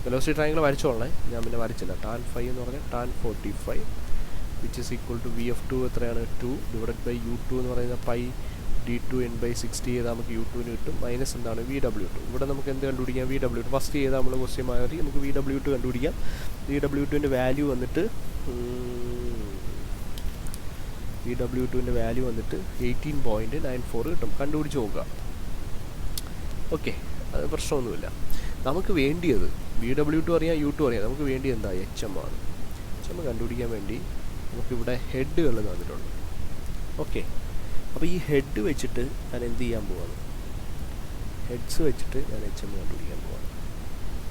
വെലോസിറ്റി ട്രയാങ്കിൾ വരച്ചോളണേ, ഞാൻ പിന്നെ വരച്ചില്ല. tan phi എന്ന് പറഞ്ഞാൽ tan 45 which is equal to VF2 എത്രയാണ്? 2 ഡിവൈഡഡ് ബൈ U2 എന്ന് പറയുന്ന πd2 n/60 ചെയ്താൽ നമുക്ക് U2 കിട്ടും, മൈനസ് എന്താണ്? VW2. ഇവിടെ നമുക്ക് എന്ത് കണ്ടുപിടിക്കാം? VW2 ഫസ്റ്റ് ചെയ്താൽ നമ്മൾ ക്വസ്റ്റ്യൻ മാറി നമുക്ക് VW2 കണ്ടുപിടിക്കാം. VW2ൻ്റെ വാല്യൂ വന്നിട്ട് 18.94 കിട്ടും. കണ്ടുപിടിച്ച് നോക്കുക. ഓക്കെ, അത് പ്രശ്നമൊന്നുമില്ല. നമുക്ക് വേണ്ടിയത് VW2 അറിയാം, U2 അറിയാം. നമുക്ക് വേണ്ടി എന്താ? HM ആണ്. HM കണ്ടുപിടിക്കാൻ വേണ്ടി നമുക്കിവിടെ ഹെഡുകൾ തന്നിട്ടുണ്ട്. ഓക്കെ, അപ്പോൾ ഈ ഹെഡ് വെച്ചിട്ട് ഞാൻ എന്ത് ചെയ്യാൻ പോവാണ്? ഹെഡ്സ് വെച്ചിട്ട് ഞാൻ HM കണ്ടുപിടിക്കാൻ പോവാണ്.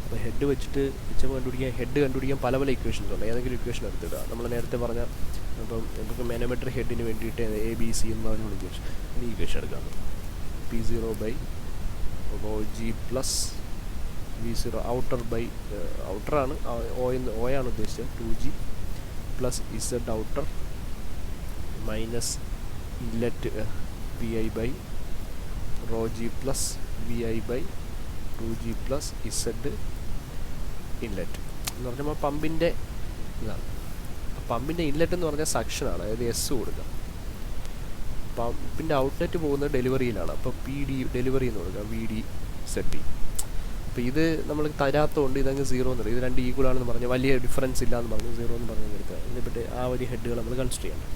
അപ്പോൾ ഹെഡ് വെച്ചിട്ട് HM കണ്ടുപിടിക്കാൻ പല ഇക്വേഷൻസ് ഉണ്ട്. ഏതെങ്കിലും ഇക്വേഷൻ എടുത്തിടുക. നമ്മൾ നേരത്തെ പറഞ്ഞ അപ്പം നമുക്ക് മാനോമെട്രിക് ഹെഡിന് വേണ്ടിയിട്ട് ABC എന്ന് പറഞ്ഞ ഇക്വേഷൻ, ഈ ഇക്വേഷൻ എടുക്കാം. P0 by ρg plus V0 outer by ഔട്ടറാണ്, O ആണ് ഉദ്ദേശിച്ചത്, 2g plus Z outer minus inlet VI by ρg plus VI by 2g plus Z inlet എന്ന് പറഞ്ഞാൽ പമ്പിൻ്റെ ഇതാണ്. പമ്പിൻ്റെ ഇൻലെറ്റ് എന്ന് പറഞ്ഞാൽ സക്ഷനാണ്, അതായത് S കൊടുക്കുക. പമ്പിൻ്റെ ഔട്ട്ലെറ്റ് പോകുന്നത് ഡെലിവറിയിലാണ്. അപ്പോൾ PD ഡെലിവറി എന്ന് കൊടുക്കുക, VD/ZD. അപ്പോൾ ഇത് നമ്മൾ തരാത്തതുകൊണ്ട് ഇതങ്ങ് 0 എന്ന് പറയും. ഇത് രണ്ട് ഈക്വൽ ആണെന്ന് പറഞ്ഞാൽ വലിയ ഡിഫറൻസ് ഇല്ല എന്ന് പറഞ്ഞ് 0 എന്ന് പറഞ്ഞ് എടുക്കുക. ഇതിനെപ്പറ്റി ആ ഒരു ഹെഡുകൾ നമ്മൾ കൺസിഡർ ചെയ്യണം.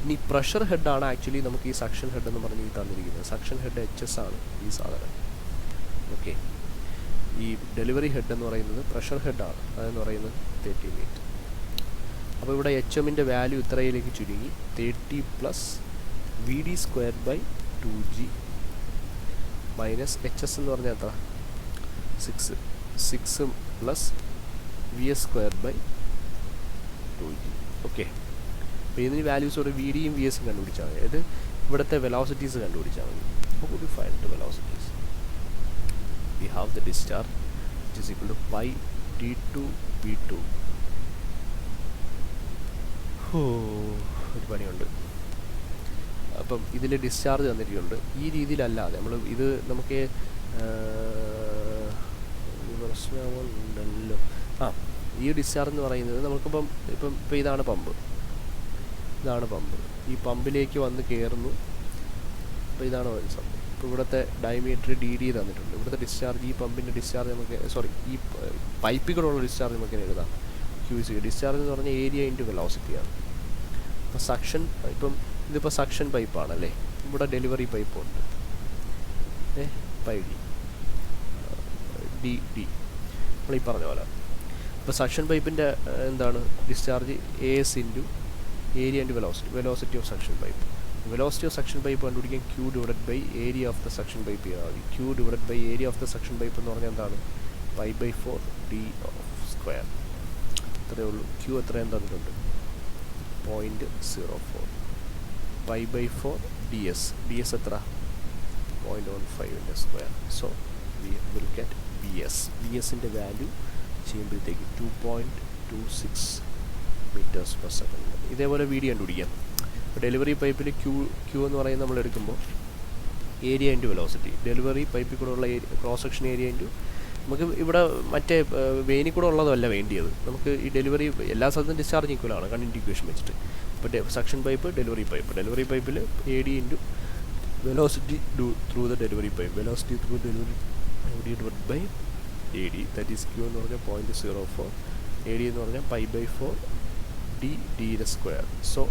ഇനി പ്രഷർ ഹെഡാണ് ആക്ച്വലി നമുക്ക് ഈ സക്ഷൻ ഹെഡ് എന്ന് പറഞ്ഞ് ഈ തന്നിരിക്കുന്നത്. സക്ഷൻ ഹെഡ് HS ആണ് ഈ സാധനം. ഓക്കെ, ഈ ഡെലിവറി ഹെഡ് എന്ന് പറയുന്നത് പ്രഷർ ഹെഡാണ്. അതെന്ന് പറയുന്നത് 30 മീറ്റർ. അപ്പോൾ ഇവിടെ എച്ച് എമ്മിൻ്റെ വാല്യൂ ഇത്രയിലേക്ക് ചുരുങ്ങി 30 plus V D square by 2g minus H S എന്ന് പറഞ്ഞാൽ എത്ര 6 plus V S square by 2g. Okay, അപ്പോൾ ഇതിന് വാല്യൂസോടെ വി ഡിയും വി എസും കണ്ടുപിടിച്ചാൽ മതി. അതായത് ഇവിടുത്തെ വെലോസിറ്റീസ് കണ്ടുപിടിച്ചാൽ മതി. How would you find the velocities? We have the discharge which is equal to pi d2 v2. ഒരു പണിയുണ്ട്. അപ്പം ഇതിൽ ഡിസ്ചാർജ് തന്നിട്ടുണ്ട്. ഈ രീതിയിലല്ലാതെ നമ്മൾ ഇത് നമുക്ക് പ്രശ്നമുണ്ടല്ലോ. ഈ ഡിസ്ചാർജ് എന്ന് പറയുന്നത് നമുക്കിപ്പം ഇപ്പം ഇതാണ് പമ്പ്. ഈ പമ്പിലേക്ക് വന്ന് കയറുന്നു. അപ്പോൾ ഇതാണ് സംഭവം. ഇപ്പോൾ ഇവിടുത്തെ ഡയമീറ്റർ DD തന്നിട്ടുണ്ട്. ഇവിടുത്തെ ഡിസ്ചാർജ്, ഈ പമ്പിൻ്റെ ഡിസ്ചാർജ് നമുക്ക് ഈ പൈപ്പിൽ കൂടെയുള്ള ഡിസ്ചാർജ് നമുക്ക് എഴുതാം. QC ഡിസ്ചാർജ് എന്ന് പറഞ്ഞാൽ ഏരിയ ഇൻറ്റു വെലോസിറ്റിയാണ്. അപ്പോൾ സക്ഷൻ, ഇതിപ്പോൾ സക്ഷൻ പൈപ്പാണല്ലേ. ഇവിടെ ഡെലിവറി പൈപ്പുണ്ട്, പൈ ഡി നമ്മൾ ഈ പറഞ്ഞ പോലെ. അപ്പോൾ സക്ഷൻ പൈപ്പിൻ്റെ എന്താണ് discharge AS into area into velocity of suction pipe. Velocity of suction pipe കണ്ടുപിടിക്കാൻ Q divided by area of the suction pipe ചെയ്താൽ മതി. Q divided by area of the suction pipe എന്ന് പറഞ്ഞാൽ എന്താണ്? π/4 d സ്ക്വയർ. ഇത്രയേ ഉള്ളൂ. Q എത്രയും തന്നിട്ടുണ്ട്? 0.04. π/4 ds എത്ര? 0.15 square. So we will get BSൻ്റെ വാല്യൂ ചെയ്യുമ്പോഴത്തേക്ക് 2.26 മീറ്റേഴ്സ് പെർ സെക്കൻഡ്. ഇതേപോലെ വീഡിയോ കണ്ടുപിടിക്കാം. ഇപ്പോൾ ഡെലിവറി പൈപ്പിൽ Q എന്ന് പറയുന്നത് നമ്മൾ എടുക്കുമ്പോൾ ഏരിയ ഇൻറ്റു വെലോസിറ്റി, ഡെലിവറി പൈപ്പിൽ കൂടെ ഉള്ള ക്രോസ് സെക്ഷൻ ഏരിയ ഇൻറ്റു, നമുക്ക് ഇവിടെ മറ്റേ വെയിനിൽ കൂടെ ഉള്ളതല്ല വേണ്ടിയത്. നമുക്ക് ഈ ഡെലിവറി എല്ലാ സ്ഥലത്തും ഡിസ്ചാർജ് ഈക്വലാണ് കണ്ടിന്യൂ ഇക്വേഷൻ വെച്ചിട്ട്. ഇപ്പോൾ സക്ഷൻ പൈപ്പ്, ഡെലിവറി പൈപ്പിൽ AD into velocity through the delivery pipe, velocity through delivery divide by AD, that is Q എന്ന് പറഞ്ഞാൽ 0.04, AD എന്ന് പറഞ്ഞാൽ π/4 d സ്ക്വയർ. സോ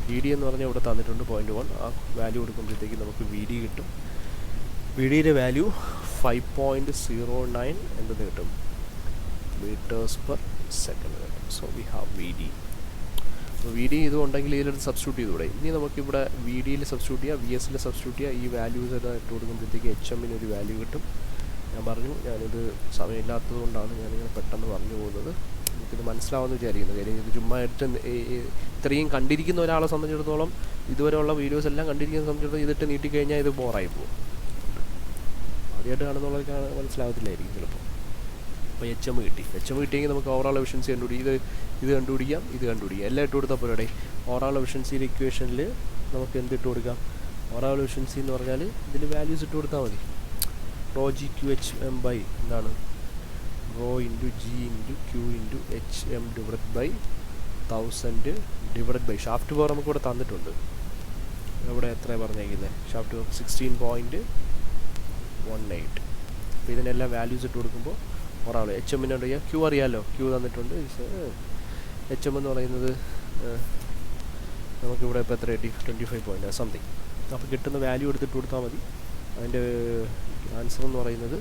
VD എന്ന് പറഞ്ഞാൽ ഇവിടെ തന്നിട്ടുണ്ട് 0.1. ആ വാല്യൂ കൊടുക്കുമ്പോഴത്തേക്ക് നമുക്ക് VD കിട്ടും. VDയുടെ വാല്യൂ 5.09 എന്തെന്ന് കിട്ടും? മീറ്റേഴ്സ് പെർ സെക്കൻഡ് കിട്ടും. So we have VD. അപ്പോൾ VD ഇതുണ്ടെങ്കിൽ ഇതിലെടുത്ത് സബ്സ്റ്റിറ്റ്യൂട്ട് ചെയ്തൂടെ? ഇനി നമുക്കിവിടെ VDയിൽ സബ്സ്റ്റിറ്റ്യൂട്ട് ചെയ്യാം, VSയിൽ സബ്സ്റ്റിറ്റ്യൂട്ട് ചെയ്യാം. ഈ വാല്യൂസ് എല്ലാം ഇട്ട് കൊടുക്കുമ്പോഴത്തേക്ക് HMന് ഒരു വാല്യൂ കിട്ടും. ഞാൻ പറഞ്ഞു, ഞാനിത് സമയമില്ലാത്തത് കൊണ്ടാണ് ഞാനിങ്ങനെ പെട്ടെന്ന് പറഞ്ഞു പോകുന്നത്. നമുക്കിത് മനസ്സിലാവുമെന്ന് വിചാരിക്കുന്നു. കാര്യം ഇത് ചുമ്മാ എടുത്ത് ഇത്രയും കണ്ടിരിക്കുന്ന ഒരാളെ സംബന്ധിച്ചിടത്തോളം, ഇതുവരെയുള്ള വീഡിയോസ് എല്ലാം കണ്ടിരിക്കുന്ന സംബന്ധിച്ചിടത്തോളം ഇതിട്ട് നീട്ടിക്കഴിഞ്ഞാൽ ഇത് ബോറായി പോകും. ആദ്യമായിട്ട് കാണുന്നുള്ളതൊക്കെ മനസ്സിലാവത്തില്ലായിരിക്കും ചിലപ്പോൾ. അപ്പോൾ HM കിട്ടിയെങ്കിൽ നമുക്ക് ഓവറോൾ എഫിഷ്യൻസി ഇത് കണ്ടുപിടിക്കാം. എല്ലാം ഇട്ട് കൊടുത്താൽ പോരെ. ഓവറോൾ എഫിഷ്യൻസിയുടെ ഇക്വേഷനിൽ നമുക്ക് എന്തിട്ട് കൊടുക്കാം? ഓവറോൾ എഫിഷ്യൻസി എന്ന് പറഞ്ഞാൽ ഇതിൽ വാല്യൂസ് ഇട്ട് കൊടുത്താൽ മതി. ρg/QHM ബൈ എന്താണ്? Rho into G into Q into HM divide by 1000 divide by shaft power നമുക്ക് ഇവിടെ തന്നിട്ടുണ്ട്. ഇവിടെ എത്രയാണ് പറഞ്ഞേക്കുന്നത്? Shaft power 16.18. അപ്പോൾ ഇതിനെല്ലാം വാല്യൂസ് ഇട്ട് കൊടുക്കുമ്പോൾ ഒരാൾ HMന് അറിയാം, Q അറിയാമല്ലോ, Q തന്നിട്ടുണ്ട്. HM എന്ന് പറയുന്നത് നമുക്കിവിടെ ഇപ്പോൾ എത്ര കിട്ടി? 25 സംതിങ്. അപ്പോൾ കിട്ടുന്ന വാല്യൂ എടുത്തിട്ട് കൊടുത്താൽ മതി. അതിൻ്റെ ആൻസർ എന്ന് പറയുന്നത്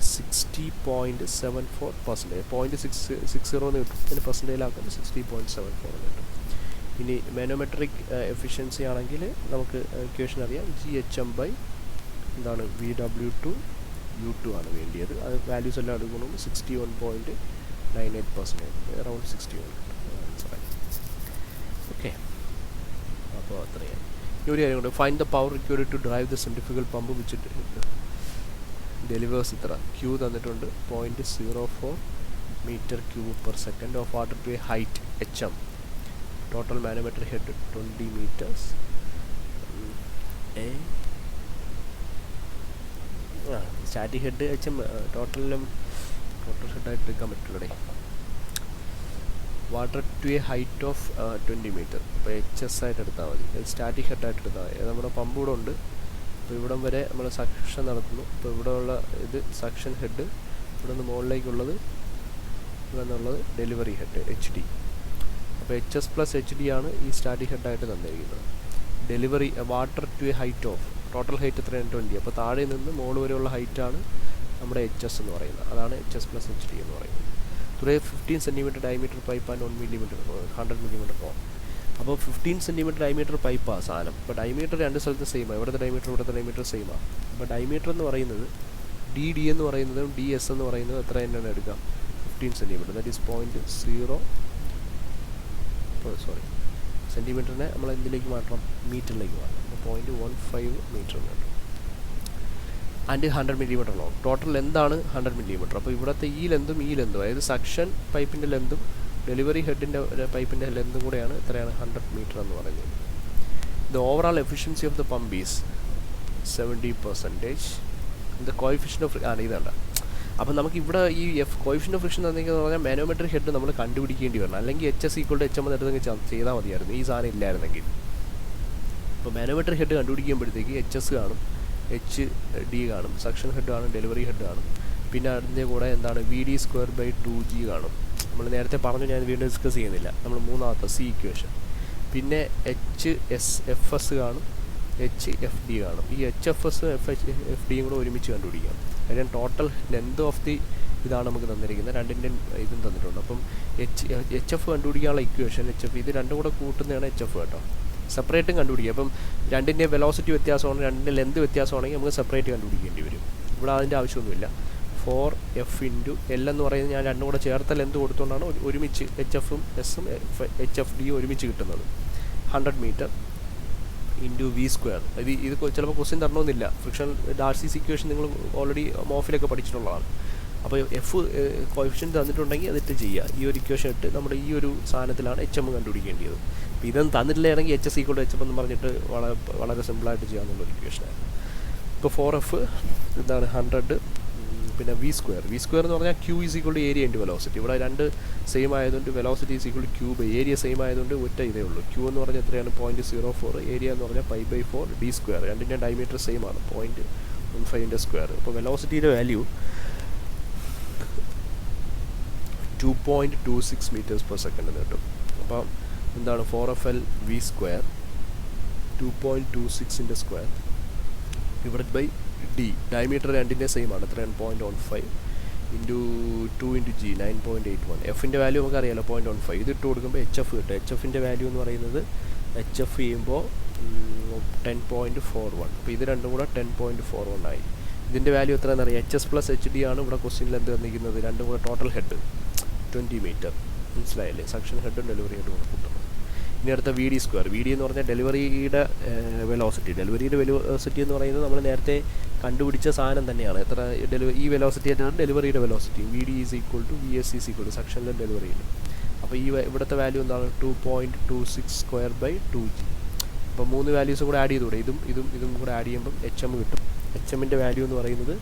60.74%. 0.60 എന്ന് കിട്ടും. അതിന് പെർസെൻറ്റേജിലാക്കുമ്പോൾ 60.74 എന്ന് കിട്ടും. ഇനി മാനോമെട്രിക് എഫിഷ്യൻസി ആണെങ്കിൽ നമുക്ക് ഇക്വേഷൻ അറിയാം. GHM ബൈ എന്താണ്? VW2 U2 ആണ് വേണ്ടിയത്. അത് വാല്യൂസ് എല്ലാം എടുക്കണം. 61.98%, അറൗണ്ട് 61 ആൻസറായി. ഓക്കെ, അപ്പോൾ അത്രയാണ്. ഈ ഒരു കാര്യം കൊണ്ട് find the power required to drive the centrifugal pump which delivers ഇത്ര. Q തന്നിട്ടുണ്ട് 0.04 metre cube per second of water to a height HM. Total manometric head 20 meters. Static head HM total ഹെഡായിട്ട് എടുക്കാൻ പറ്റില്ലേ? Water to a height of 20 meter. അപ്പോൾ HS ആയിട്ട് എടുത്താൽ മതി. Static ഹെഡായിട്ട് എടുത്താൽ മതി. നമ്മുടെ പമ്പ് കൂടെ ഉണ്ട്. അപ്പോൾ ഇവിടം വരെ നമ്മൾ സക്ഷൻ നടത്തുന്നു. അപ്പോൾ ഇവിടെ ഉള്ള ഇത് സക്ഷൻ ഹെഡ്, ഇവിടെ നിന്ന് മുകളിലേക്കുള്ളത്, ഇവിടെ നിന്നുള്ളത് ഡെലിവറി ഹെഡ് HD. അപ്പോൾ HS + HD ആണ് ഈ സ്റ്റാറ്റിക് ഹെഡായിട്ട് തന്നിരിക്കുന്നത്. Delivery water to a height of, total height എത്രയാണ്? 20. അപ്പോൾ താഴെ നിന്ന് മുകളിൽ വരെയുള്ള ഹൈറ്റാണ് നമ്മുടെ HS എന്ന് പറയുന്നത്. അതാണ് HS + HD എന്ന് പറയുന്നത്. Through a 15 centimetre diameter pipe and 100 millimetre row. അപ്പോൾ 15 സെൻറ്റിമീറ്റർ ഡയമീറ്റർ പൈപ്പാണ് സാധനം. അപ്പോൾ ഡയമീറ്റർ രണ്ട് സ്ഥലത്ത് സെയിമാണ്, ഇവിടുത്തെ ഡയമീറ്റർ സെയിമാണ്. അപ്പോൾ ഡയമീറ്റർ എന്ന് പറയുന്നത് ഡി എന്ന് പറയുന്നതും ഡി എസ് എന്ന് പറയുന്നതും എത്ര തന്നെയാണ് എടുക്കാം, 15 സെൻറ്റിമീറ്റർ. ദാറ്റ് ഈസ് 0.0 സെൻറ്റിമീറ്ററിനെ നമ്മൾ എന്തിലേക്ക് മാറ്റണം, മീറ്ററിലേക്ക് മാറ്റണം. അപ്പോൾ 0.15 മീറ്റർ എന്ന് കിട്ടും. And 100 millimetre long. ടോട്ടൽ എന്താണ് 100 മില്ലിമീറ്റർ. അപ്പോൾ ഇവിടുത്തെ ഈ ലെന്തും അതായത് സക്ഷൻ പൈപ്പിൻ്റെ ലെന്തും ഡെലിവറി ഹെഡിൻ്റെ പൈപ്പിൻ്റെ ലെന്തും കൂടെയാണ് എത്രയാണ് 100 മീറ്റർ എന്ന് പറയുന്നത്. The overall efficiency of the pump is 70%. The coefficient of ഇതാണ്. അപ്പോൾ നമുക്ക് ഇവിടെ ഈ കോയിഫിഷ്യൻ്റ് ഓഫ് ഫ്രിക്ഷൻ എന്ന് പറഞ്ഞാൽ മാനോമെട്രിക് ഹെഡ് നമ്മൾ കണ്ടുപിടിക്കേണ്ടി വരണം. അല്ലെങ്കിൽ HS = HM എടുത്തെങ്കിൽ ചെയ്താൽ മതിയായിരുന്നു, ഈ സാധനം ഇല്ലായിരുന്നെങ്കിൽ. അപ്പോൾ മാനോമെട്രിക് ഹെഡ് കണ്ടുപിടിക്കുമ്പോഴത്തേക്ക് HS കാണും, HD കാണും, സക്ഷൻ ഹെഡ് കാണും, ഡെലിവറി ഹെഡ് കാണും. പിന്നെ അതിൻ്റെ കൂടെ എന്താണ് VD²/2G കാണും. നമ്മൾ നേരത്തെ പറഞ്ഞു, ഞാൻ വീണ്ടും ഡിസ്കസ് ചെയ്യുന്നില്ല. നമ്മൾ മൂന്നാമത്തെ C ഇക്വേഷൻ. പിന്നെ HFS കാണും, HFD കാണും. ഈ HFS FDയും കൂടെ ഒരുമിച്ച് കണ്ടുപിടിക്കാം. അതിന് ടോട്ടൽ ലെന്ത് ഓഫ് ദി ഇതാണ് നമുക്ക് തന്നിരിക്കുന്നത്, രണ്ടിൻ്റെ ഇതും തന്നിട്ടുണ്ട്. അപ്പം HF കണ്ടുപിടിക്കാനുള്ള ഇക്വേഷൻ HF, ഇത് രണ്ടും കൂടെ കൂട്ടുന്നതാണ് HF കേട്ടോ. സെപ്പറേറ്റും കണ്ടുപിടിക്കുക. അപ്പം രണ്ടിൻ്റെ വെലോസിറ്റി വ്യത്യാസമാണ്, രണ്ടിൻ്റെ ലെന്ത് വ്യത്യാസമാണെങ്കിൽ നമുക്ക് സെപ്പറേറ്റ് കണ്ടുപിടിക്കേണ്ടി വരും. ഇവിടെ അതിൻ്റെ ആവശ്യമൊന്നുമില്ല. 4F × L എന്ന് പറയുന്നത് ഞാൻ രണ്ടും കൂടെ ചേർത്ത ലെന്ത് കൊടുത്തുകൊണ്ടാണ് ഒരുമിച്ച് HFഉം Sഉം HFDയും ഒരുമിച്ച് കിട്ടുന്നത്. 100 മീറ്റർ × V². ഇത് ചിലപ്പോൾ ക്വസ്റ്റ്യൻ തരണമെന്നില്ല. ഫ്രിക്ഷൻ ഡാർസീസ് ഇക്വേഷൻ നിങ്ങൾ ഓൾറെഡി മോഫിലൊക്കെ പഠിച്ചിട്ടുള്ളതാണ്. അപ്പോൾ എഫ് കോയിഫിഷ്യൻ്റ് തന്നിട്ടുണ്ടെങ്കിൽ അതിട്ട് ചെയ്യുക. ഈ ഒരു ഇക്വേഷൻ ഇട്ട് നമ്മുടെ ഈ ഒരു സാധനത്തിലാണ് HM കണ്ടുപിടിക്കേണ്ടത്. അപ്പോൾ ഇതൊന്നും തന്നിട്ടില്ലായിരുന്നെങ്കിൽ HS = HM എന്ന് പറഞ്ഞിട്ട് വളരെ സിമ്പിളായിട്ട് ചെയ്യാമെന്നുള്ളൊരു ഇക്വേഷനാണ്. ഇപ്പോൾ 4F എന്താണ് 100, പിന്നെ V² എന്ന് പറഞ്ഞാൽ Q = ഏരിയ × വെലോസിറ്റി. ഇവിടെ രണ്ട് സെയിം ആയതുകൊണ്ട് വെലോസിറ്റി = Q/, ഏരിയ സെയിം ആയതുകൊണ്ട് ഒറ്റ ഇതേ ഉള്ളൂ. Q എന്ന് പറഞ്ഞാൽ എത്രയാണ് 0.04, ഏരിയ എന്ന് പറഞ്ഞാൽ π/4 D². രണ്ടിൻ്റെ ഡയമീറ്റർ സെയിം ആണ്, 0.15². അപ്പോൾ വെലോസിറ്റിയുടെ വാല്യൂ 2.26 m/s എന്ന് കിട്ടും. അപ്പം എന്താണ് 4FL V² 2.26 divided by D. Diameter രണ്ടിൻ്റെ സെയിം ആണ്, എത്രയാണ് 0.15 × 2 × G 9.81. എഫിൻ്റെ വാല്യൂ നമുക്ക് അറിയാമല്ലോ 0.15. ഇത് ഇട്ട് കൊടുക്കുമ്പോൾ HF കിട്ടും. HFൻ്റെ വാല്യൂ എന്ന് പറയുന്നത് HF ചെയ്യുമ്പോൾ 10.41. അപ്പോൾ ഇത് രണ്ടും കൂടെ 10.41 ആയി. ഇതിൻ്റെ വാല്യൂ എത്രയാണെന്ന് അറിയാം, HS + HD ആണ് ഇവിടെ ക്വസ്റ്റ്യനിൽ എന്ത് തന്നിരിക്കുന്നത്, രണ്ടും കൂടെ ടോട്ടൽ ഹെഡ് 20 മീറ്റർ. മനസ്സിലായില്ലേ, സക്ഷൻ ഹെഡും ഡെലിവറി ഹെഡും കൂടെ കൂട്ടുന്നത്. ഇനി അടുത്ത VD². VD എന്ന് പറഞ്ഞാൽ ഡെലിവറിയുടെ വെലോസിറ്റി. ഡെലിവറിയുടെ വെലോസിറ്റി എന്ന് പറയുന്നത് നമ്മൾ നേരത്തെ കണ്ടുപിടിച്ച സാധനം തന്നെയാണ്. ഈ വെലോസിറ്റി തന്നെയാണ് ഡെലിവറിയുടെ വെലോസിറ്റി. VD = VSC = സക്ഷനിലും ഡെലിവറിയിലും. അപ്പോൾ ഇവിടുത്തെ വാല്യൂ എന്താണ് 2.26²/2G. അപ്പോൾ മൂന്ന് വാല്യൂസും കൂടെ ആഡ് ചെയ്തുകൂടെ, ഇതും കൂടെ ആഡ് ചെയ്യുമ്പം HM കിട്ടും. HMൻ്റെ വാല്യൂ എന്ന് പറയുന്നത്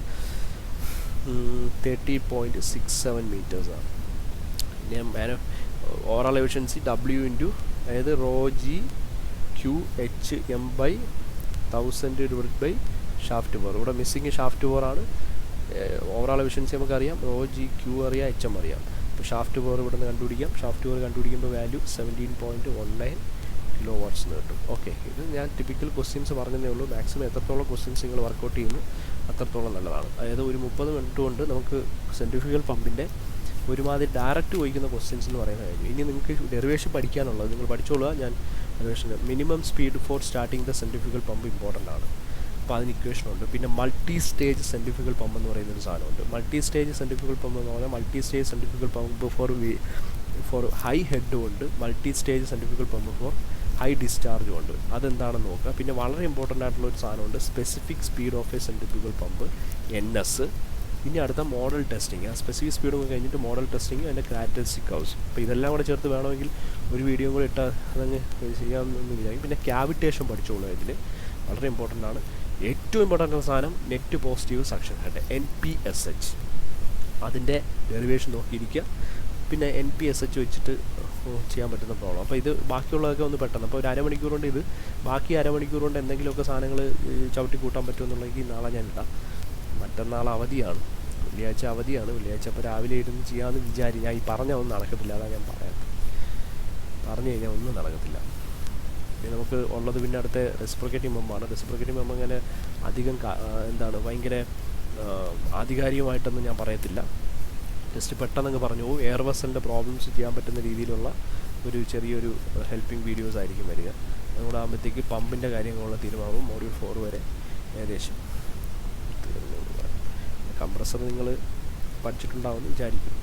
30.67 മീറ്റേഴ്സാണ്. പിന്നെ ഓവറോൾ എഫിഷ്യൻസി W × അതായത് ρGQHM/1000 divided by shaft power. ഇവിടെ മിസ്സിങ് ഷാഫ്റ്റ് പവർ ആണ്. ഓവറോൾ എഫിഷ്യൻസി നമുക്കറിയാം, ρGQ അറിയാം, HM അറിയാം. അപ്പോൾ ഷാഫ്റ്റ് പവർ ഇവിടെ നിന്ന് കണ്ടുപിടിക്കാം. ഷാഫ്റ്റ് പവർ കണ്ടുപിടിക്കുമ്പോൾ വാല്യൂ 17.19 kW എന്ന് കിട്ടും. ഓക്കെ, ഇത് ഞാൻ ടിപ്പിക്കൽ ക്വസ്റ്റ്യൻസ് പറഞ്ഞതേ ഉള്ളൂ. മാക്സിമം എത്രത്തോളം ക്വസ്റ്റ്യൻസ് നിങ്ങൾ വർക്കൗട്ട് ചെയ്യുന്നു അത്രത്തോളം നല്ലതാണ്. അതായത് ഒരു 30 മിനിറ്റ് കൊണ്ട് നമുക്ക് സെൻട്രിഫ്യൂഗൽ പമ്പിൻ്റെ ഒരുമാതിരി ഡയറക്റ്റ് ചോദിക്കുന്ന ക്വസ്റ്റ്യൻസ് എന്ന് പറയുന്ന കാര്യം. ഇനി നിങ്ങൾക്ക് ഡെറിവേഷൻ പഠിക്കാനുള്ളത് നിങ്ങൾ പഠിച്ചോളുക. ഞാൻ derivation minimum speed four starting the centrifugal pump important ആണ്. അപ്പോൾ അതിന് ഇക്വേഷനുണ്ട്. പിന്നെ മൾട്ടി സ്റ്റേജ് സെൻട്രിഫ്യൂഗൽ പമ്പ് എന്ന് പറയുന്നൊരു സാധനമുണ്ട്. മൾട്ടി സ്റ്റേജ് സെൻട്രിഫ്യൂഗൽ പമ്പ് എന്ന് പറഞ്ഞാൽ multi stage centrifugal pump for high ഹെഡും ഉണ്ട്, multi stage centrifugal pump for high ഡിസ്ചാർജും ഉണ്ട്. അതെന്താണെന്ന് നോക്കുക. പിന്നെ വളരെ ഇമ്പോർട്ടൻ്റ് ആയിട്ടുള്ള ഒരു സാധനമുണ്ട്, specific speed of a centrifugal pump NS. ഇനി അടുത്ത മോഡൽ ടെസ്റ്റിങ്. ആ സ്പെസിഫിക് സ്പീഡ് കഴിഞ്ഞിട്ട് മോഡൽ ടെസ്റ്റിങ്, അതിൻ്റെ ക്യാരക്ടറിസ്റ്റിക് കർവ്സ്. അപ്പോൾ ഇതെല്ലാം കൂടെ ചേർത്ത് വേണമെങ്കിൽ ഒരു വീഡിയോ കൂടെ ഇട്ടാൽ അതങ്ങ് ചെയ്യാമെന്ന് വിചാരിക്കും. പിന്നെ ക്യാവിറ്റേഷൻ പഠിച്ചോളൂ, ഇതിൽ വളരെ ഇമ്പോർട്ടൻ്റ് ആണ്. ഏറ്റവും ഇമ്പോർട്ടൻ്റ് സാധനം net positive suction head NPSH. അതിൻ്റെ ഡെറിവേഷൻ നോക്കിയിരിക്കുക. പിന്നെ NPSH വെച്ചിട്ട് ചെയ്യാൻ പറ്റുന്ന പ്രോബ്ലം. അപ്പോൾ ഇത് ബാക്കിയുള്ളതൊക്കെ ഒന്ന് പെട്ടെന്ന്, അപ്പോൾ ഒരു അരമണിക്കൂർ കൊണ്ട് ഇത്, ബാക്കി അരമണിക്കൂർ കൊണ്ട് എന്തെങ്കിലുമൊക്കെ സാധനങ്ങൾ ചവിട്ടി കൂട്ടാൻ പറ്റുമെന്നുണ്ടെങ്കിൽ നാളെ ഞാൻ ഇടാം. മറ്റന്നാൾ അവധിയാണ്, വെള്ളിയാഴ്ച അവധിയാണ്. വെള്ളിയാഴ്ച അപ്പോൾ രാവിലെ ഇരുന്ന് ചെയ്യാമെന്ന് ഞാൻ ഈ പറഞ്ഞാൽ ഒന്നും നടക്കത്തില്ല. അതാണ് ഞാൻ പറഞ്ഞു കഴിഞ്ഞാൽ ഒന്നും നടക്കത്തില്ല. പിന്നെ നമുക്ക് ഉള്ളത് പിന്നെ അടുത്ത റെസിപ്രോക്കേറ്റിംഗ് പമ്പാണ്. റെസിപ്രോക്കേറ്റിംഗ് പമ്പ് അങ്ങനെ അധികം ഭയങ്കര ആധികാരികമായിട്ടൊന്നും ഞാൻ പറയത്തില്ല. ജസ്റ്റ് പെട്ടെന്നങ്ങ് പറഞ്ഞു എയർ വെസലിൻ്റെ പ്രോബ്ലംസ് ചെയ്യാൻ പറ്റുന്ന രീതിയിലുള്ള ഒരു ചെറിയൊരു ഹെൽപ്പിംഗ് വീഡിയോസ് ആയിരിക്കും വരിക. അതുകൂടെ ആകുമ്പോഴത്തേക്ക് പമ്പിൻ്റെ കാര്യങ്ങളുള്ള തീരുമാനവും മൊഡ്യൂൾ 4 വരെ ഏകദേശം തീർന്നു. കംപ്രസർ നിങ്ങൾ പഠിച്ചിട്ടുണ്ടാവുമെന്ന് വിചാരിക്കും.